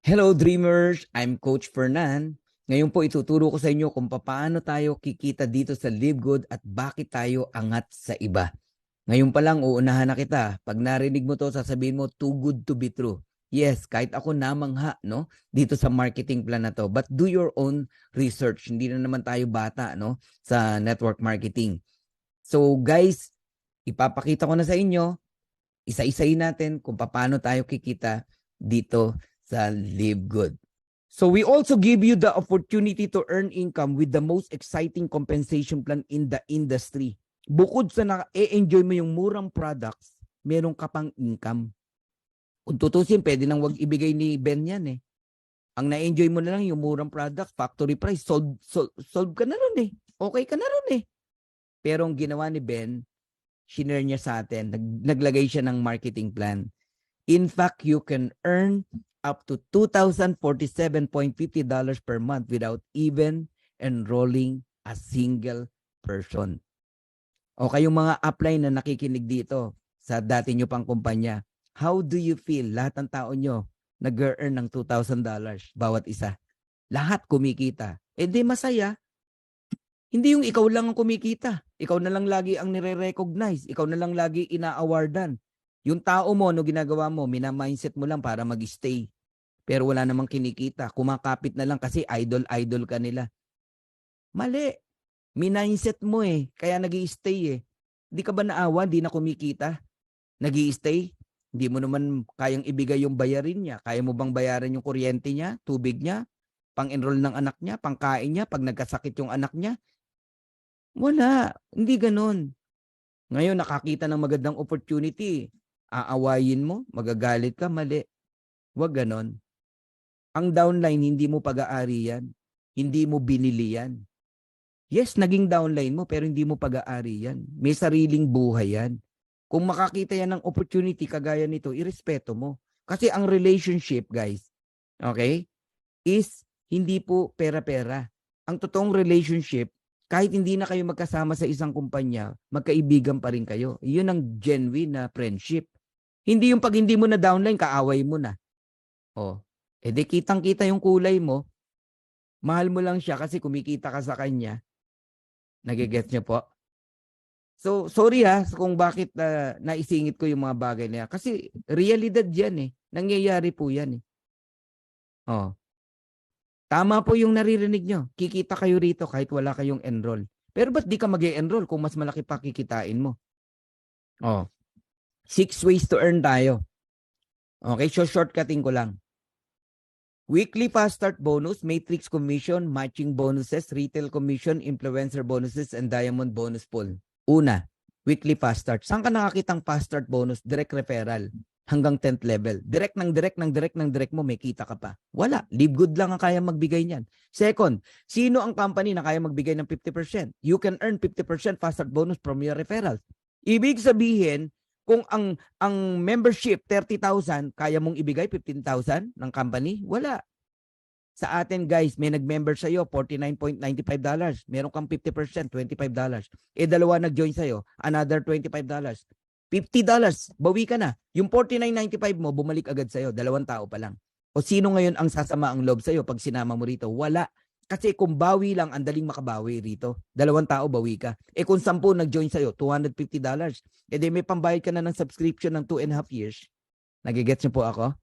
Hello Dreamers! I'm Coach Fernan. Ngayon po ituturo ko sa inyo kung paano tayo kikita dito sa Live Good at bakit tayo angat sa iba. Ngayon pa lang uunahan na kita. Pag narinig mo to, sasabihin mo too good to be true. Yes, kahit ako namangha no dito sa marketing plan na to. But do your own research. Hindi na naman tayo bata no sa network marketing. So guys, ipapakita ko na sa inyo, isa-isayin natin kung paano tayo kikita dito sa Live Good. So we also give you the opportunity to earn income with the most exciting compensation plan in the industry. Bukod sa na-enjoy mo yung murang products, meron ka pang income. Kung tutusin, pwede nang wag ibigay ni Ben yan eh. Ang na-enjoy mo na lang yung murang products, factory price, solve ka na ron eh. Okay ka na ron eh. Pero ang ginawa ni Ben, shinare niya sa atin, naglagay siya ng marketing plan. In fact, you can earn up to $2,047.50 per month without even enrolling a single person. O kayong mga upline na nakikinig dito sa dati nyo pang kumpanya, how do you feel? Lahat ng tao nyo nag-earn ng $2,000 bawat isa. Lahat kumikita. Eh di masaya. Hindi yung ikaw lang ang kumikita. Ikaw na lang lagi ang nire-recognize. Ikaw na lang lagi ina-awardan. Yung tao mo, ano ginagawa mo, mina-mindset mo lang para mag-stay. Pero wala namang kinikita. Kumakapit na lang kasi idol-idol ka nila. Mali. Mindset mo eh. Kaya nag-i-stay eh. Di ka ba naawa? Di na kumikita? Nag-i-stay? Hindi mo naman kayang ibigay yung bayarin niya. Kaya mo bang bayaran yung kuryente niya, tubig niya, pang-enroll ng anak niya, pangkain niya, pag nagkasakit yung anak niya? Wala. Hindi ganun. Ngayon, nakakita ng magandang opportunity. Aawayin mo, magagalit ka, mali. Huwag ganon. Ang downline, hindi mo pag-aari yan. Hindi mo binili yan. Yes, naging downline mo, pero hindi mo pag-aari yan. May sariling buhay yan. Kung makakita yan ng opportunity kagaya nito, irespeto mo. Kasi ang relationship, guys, okay, is hindi po pera-pera. Ang totoong relationship, kahit hindi na kayo magkasama sa isang kumpanya, magkaibigan pa rin kayo. Yun ang genuine na friendship. Hindi yung pag hindi mo na downline, kaaway mo na. Oh, di kitang-kita yung kulay mo, mahal mo lang siya kasi kumikita ka sa kanya. Nagigets niyo po? So, sorry kung bakit naisingit ko yung mga bagay na yan. Kasi realidad yan eh. Nangyayari po yan eh. Oh. Tama po yung naririnig nyo. Kikita kayo rito kahit wala kayong enroll. Pero ba't di ka mag-e-enroll kung mas malaki pa kikitain mo? Oh. 6 ways to earn tayo. Okay, so shortcutting ko lang. Weekly fast start bonus, matrix commission, matching bonuses, retail commission, influencer bonuses, and diamond bonus pool. Una, weekly fast start. Saan ka nakakitang fast start bonus? Direct referral hanggang 10th level. Direct mo, may kita ka pa. Wala. Live Good lang ang kaya magbigay niyan. Second, sino ang company na kaya magbigay ng 50%? You can earn 50% fast start bonus from your referrals. Ibig sabihin, kung ang membership 30,000, kaya mong ibigay 15,000 ng company? Wala. Sa atin guys, may nag-member sa iyo $49.95. Meron kang 50%, $25. Dalawa nag-join sa iyo, another $25. $50, bawi ka na. Yung $49.95 mo, bumalik agad sa iyo, dalawang tao pa lang. O sino ngayon ang sasama ang loob sa iyo pag sinama mo rito? Wala. Kasi kung bawi lang, ang daling makabawi rito. Dalawang tao, bawi ka. Kung 10 nag-join sa'yo, $250. Di may pambayad ka na ng subscription ng 2.5 years. Nagigets niyo po ako?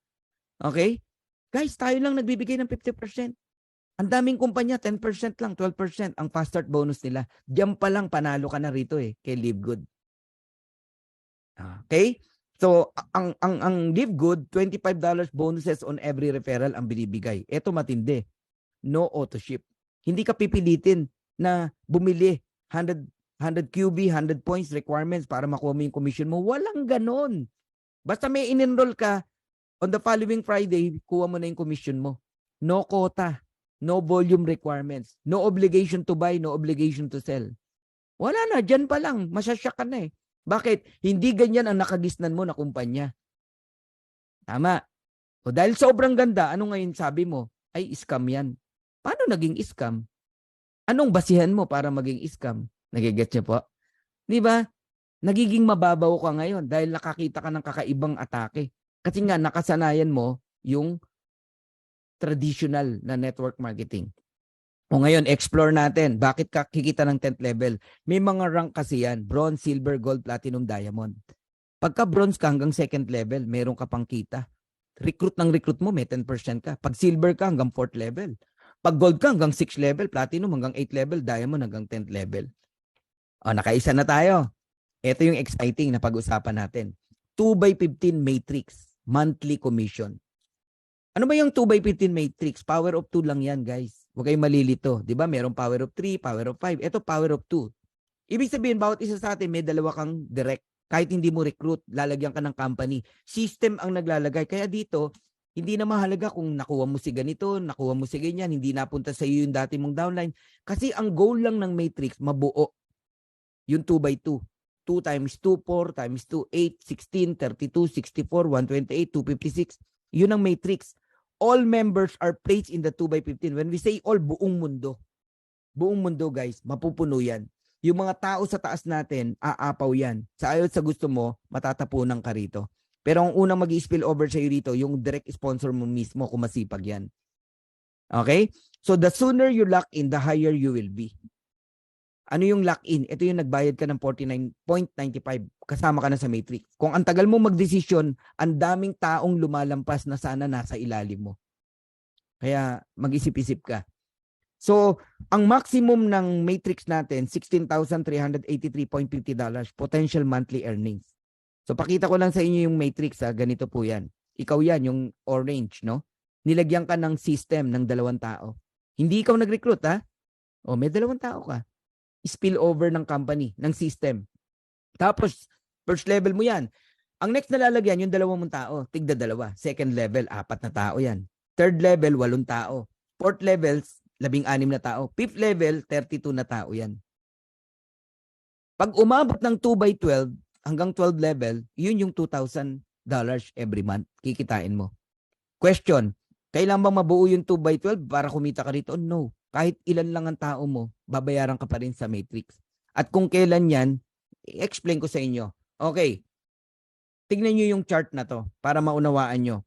Okay? Guys, tayo lang nagbibigay ng 50%. Ang daming kumpanya, 10% lang, 12% ang fast start bonus nila. Diyan pa lang, panalo ka na rito kay Live Good. Okay? So, ang Live Good, $25 bonuses on every referral ang binibigay. Ito matindi. No auto ship. Hindi ka pipilitin na bumili 100 QB, 100 points requirements para makuha mo yung commission mo. Walang ganon. Basta may in-enroll ka, on the following Friday, kuha mo na yung commission mo. No quota, no volume requirements, no obligation to buy, no obligation to sell. Wala na, dyan pa lang, masyasyak ka na eh. Bakit? Hindi ganyan ang nakagisnan mo na kumpanya. Tama. O dahil sobrang ganda, ano ngayon sabi mo? Ay, scam yan. Paano naging scam? Anong basihan mo para maging scam? Nagigets niyo po? Di ba? Nagiging mababaw ka ngayon dahil nakakita ka ng kakaibang atake. Kasi nga, nakasanayan mo yung traditional na network marketing. O ngayon, explore natin. Bakit ka kikita ng 10th level? May mga rank kasi yan. Bronze, silver, gold, platinum, diamond. Pagka bronze ka hanggang 2nd level, meron ka pang kita. Recruit mo, may 10% ka. Pag silver ka hanggang 4th level. Pag gold ka hanggang 6th level, platinum hanggang 8th level, diamond hanggang 10th level. O, nakaisa na tayo. Ito yung exciting na pag-usapan natin. 2x15 matrix, monthly commission. Ano ba yung 2x15 matrix? Power of 2 lang yan, guys. Huwag kayong malilito. Di ba? Merong power of 3, power of 5. Ito, power of 2. Ibig sabihin, bawat isa sa atin, may dalawa kang direct. Kahit hindi mo recruit, lalagyan ka ng company. System ang naglalagay. Kaya dito, hindi na mahalaga kung nakuha mo si ganito, nakuha mo si ganyan, hindi napunta sa iyo yung dati mong downline. Kasi ang goal lang ng matrix, mabuo. Yung 2x2. 2 times 2, 4 times 2, 8, 16, 32, 64, 128, 256. Yun ang matrix. All members are placed in the 2x15. When we say all, buong mundo. Buong mundo, guys, mapupuno yan. Yung mga tao sa taas natin, aapaw yan. Sa ayot sa gusto mo, matatapunan ka rito. Pero ang unang mag-i-spill over sa'yo rito, yung direct sponsor mo mismo, kung masipag yan. Okay? So the sooner you lock in, the higher you will be. Ano yung lock-in? Ito yung nagbayad ka ng 49.95. Kasama ka na sa matrix. Kung ang tagal mo magdesisyon, ang daming taong lumalampas na sana nasa ilalim mo. Kaya mag-isip-isip ka. So, ang maximum ng matrix natin, $16,383.50 potential monthly earnings. So, pakita ko lang sa inyo yung matrix. Ganito po yan. Ikaw yan, yung orange, no? Nilagyan ka ng system ng 2 tao. Hindi ikaw nag-recruit, ha? O, may 2 tao ka. Spill over ng company, ng system. Tapos, first level mo yan. Ang next na lalagyan, yung 2 mong tao, tigda 2. Second level, 4 na tao yan. Third level, 8 tao. Fourth level, 16 na tao. Fifth level, 32 na tao yan. Pag umabot ng 2x12 hanggang 12 level, yun yung $2,000 every month. Kikitain mo. Question, kailan bang mabuo yung 2x12 para kumita ka rito? No. Kahit ilan lang ang tao mo, babayaran ka pa rin sa matrix. At kung kailan yan, i-explain ko sa inyo. Okay, tignan nyo yung chart na to para maunawaan nyo.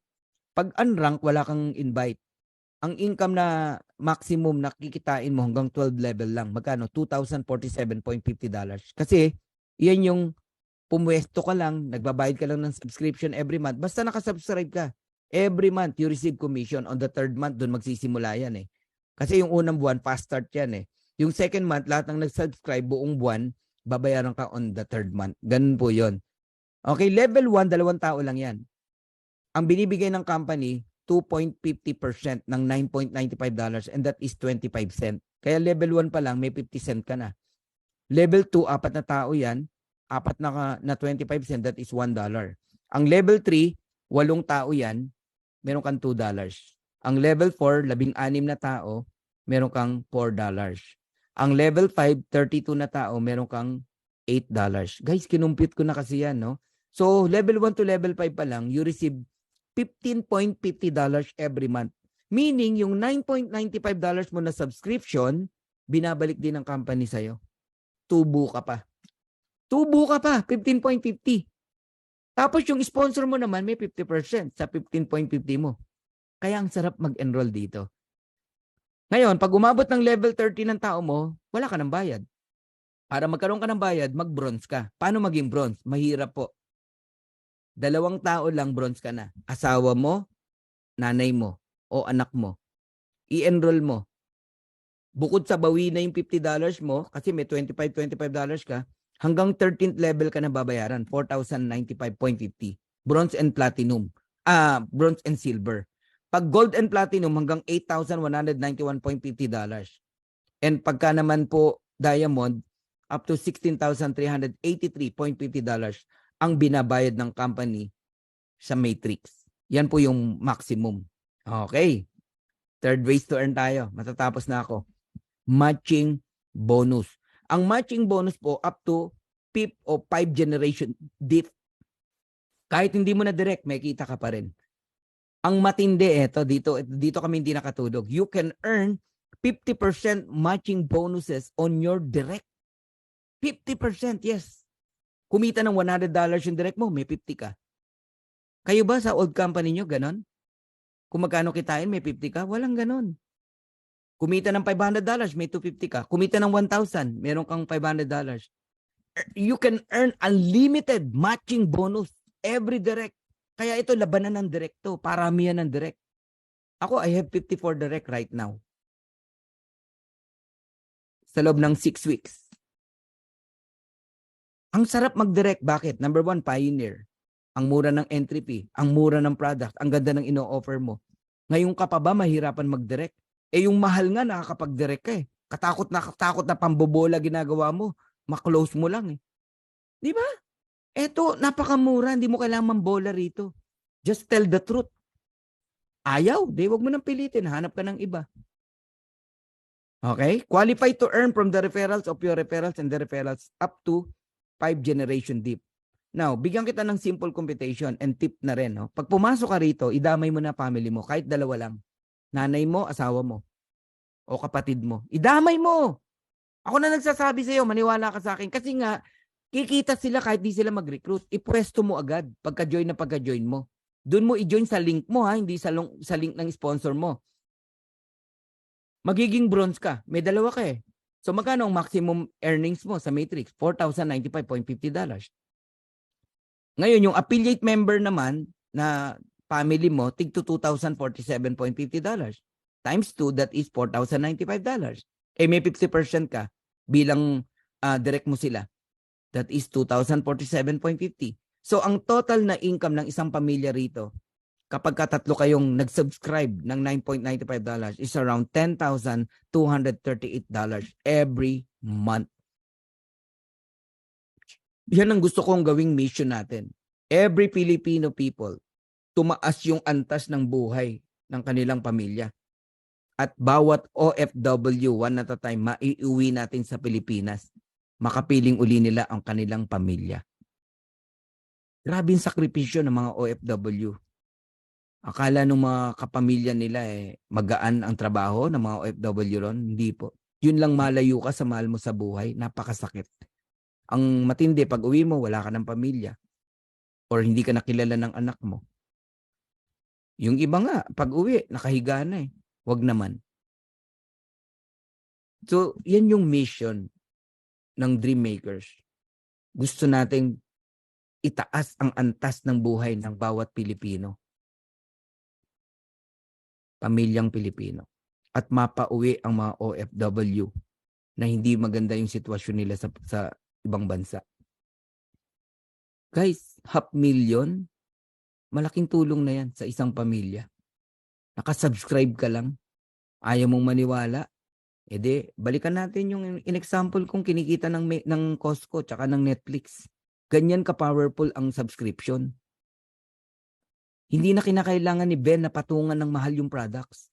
Pag unrank, wala kang invite. Ang income na maximum na kikitain mo hanggang 12 level lang. Magkano? $2,047.50. Kasi, yan yung pumwesto ka lang, nagbabayad ka lang ng subscription every month. Basta nakasubscribe ka. Every month, you receive commission. On the 3rd month, doon magsisimula yan eh. Kasi yung unang buwan, fast start yan eh. Yung 2nd month, lahat ng nag-subscribe buong buwan, babayaran ka on the 3rd month. Ganun po yon. Okay, level 1, 2 tao lang yan. Ang binibigay ng company, 2.50% ng $9.95 and that is 25 cent. Kaya level 1 pa lang, may 50 cent ka na. Level 2, 4 na tao yan, 4 na 25 cent, that is $1. Ang level 3, 8 tao yan, meron kang $2. Ang level 4, 16 na tao, meron kang $4. Ang level 5, 32 na tao, meron kang $8. Guys, kinumpute ko na kasi yan, no? So, level 1 to level 5 pa lang, you receive $15.50 every month. Meaning, yung $9.95 mo na subscription, binabalik din ng company sa'yo. Tubo ka pa. 15.50. Tapos yung sponsor mo naman, may 50% sa 15.50 mo. Kaya ang sarap mag-enroll dito. Ngayon, pag umabot ng level 30 ng tao mo, wala ka ng bayad. Para magkaroon ka ng bayad, mag-bronze ka. Paano maging bronze? Mahirap po. 2 tao lang bronze ka na. Asawa mo, nanay mo, o anak mo. I-enroll mo. Bukod sa bawi na yung $50 mo, kasi may $25 ka, hanggang 13th level ka na babayaran, $4,095.50. Bronze and platinum. Bronze and silver. Pag gold and platinum, hanggang $8,191.50. And pagka naman po diamond, up to $16,383.50 ang binabayad ng company sa matrix. Yan po yung maximum. Okay. Third ways to earn tayo. Matatapos na ako. Matching bonus. Ang matching bonus po up to 5th o 5 generation diff. Kahit hindi mo na direct, may kita ka pa rin. Ang matindi dito kami hindi nakatulog. You can earn 50% matching bonuses on your direct. 50%, yes. Kumita ng $100 yung direct mo, may 50 ka. Kayo ba sa old company nyo, ganon? Kung magkano kitain, may 50 ka. Walang ganon. Kumita ng $500, may 250 ka. Kumita ng 1,000, meron kang $500. You can earn unlimited matching bonus every direct. Kaya ito, labanan ng direct to. Paramihan ng direct. Ako, I have 54 direct right now. Sa loob ng 6 weeks. Ang sarap mag-direct. Bakit? Number 1, pioneer. Ang mura ng entry fee. Ang mura ng product. Ang ganda ng ino-offer mo. Ngayon ka pa ba mahirapan mag-direct? Yung mahal nga nakakapag-direct ka eh. Katakot na pambobola ginagawa mo. Ma-close mo lang eh. Di ba? Eto, napakamura. Hindi mo kailangan mambola rito. Just tell the truth. Ayaw. Wag mo nang pilitin. Hanap ka ng iba. Okay? Qualify to earn from the referrals of your referrals and the referrals up to 5 generation deep. Now, bigyan kita ng simple computation and tip na rin. No? Pag pumasok ka rito, idamay mo na family mo. Kahit dalawa lang. Nanay mo, asawa mo. O kapatid mo. Idamay mo! Ako na nagsasabi sa'yo, maniwala ka sa akin. Kasi nga, kikita sila kahit di sila mag-recruit. Ipwesto mo agad pagka-join na pagka-join mo. Doon mo i-join sa link mo ha, hindi sa link ng sponsor mo. Magiging bronze ka. May dalawa ka eh. So magkano ang maximum earnings mo sa Matrix? $4,095.50. Ngayon, yung affiliate member naman na family mo, tig to $2,047.50. Times 2, that is $4,095. May 50% ka bilang direct mo sila. That is $2,047.50. So, ang total na income ng isang pamilya rito, kapag katatlo kayong nag-subscribe ng $9.95 is around $10,238 every month. Yan ang gusto kong gawing mission natin. Every Filipino people, tumaas yung antas ng buhay ng kanilang pamilya. At bawat OFW, one at a time, maiuwi natin sa Pilipinas. Makapiling uli nila ang kanilang pamilya. Grabe yung sakripisyo ng mga OFW. Akala ng mga kapamilya nila magaan ang trabaho ng mga OFW ron. Hindi po. Yun lang malayo ka sa mahal mo sa buhay. Napakasakit. Ang matindi, pag uwi mo, wala ka ng pamilya. Or hindi ka nakilala ng anak mo. Yung iba nga, pag uwi, nakahiga na eh. Wag naman. So, yan yung mission ng Dream Makers. Gusto nating itaas ang antas ng buhay ng bawat Pilipino. Pamilyang Pilipino. At mapauwi ang mga OFW na hindi maganda yung sitwasyon nila sa ibang bansa. Guys, $500,000, malaking tulong na yan sa isang pamilya. Nakasubscribe ka lang, ayaw mong maniwala, balikan natin yung in-example kong kinikita ng Costco tsaka ng Netflix. Ganyan ka-powerful ang subscription. Hindi na kinakailangan ni Ben na patungan ng mahal yung products.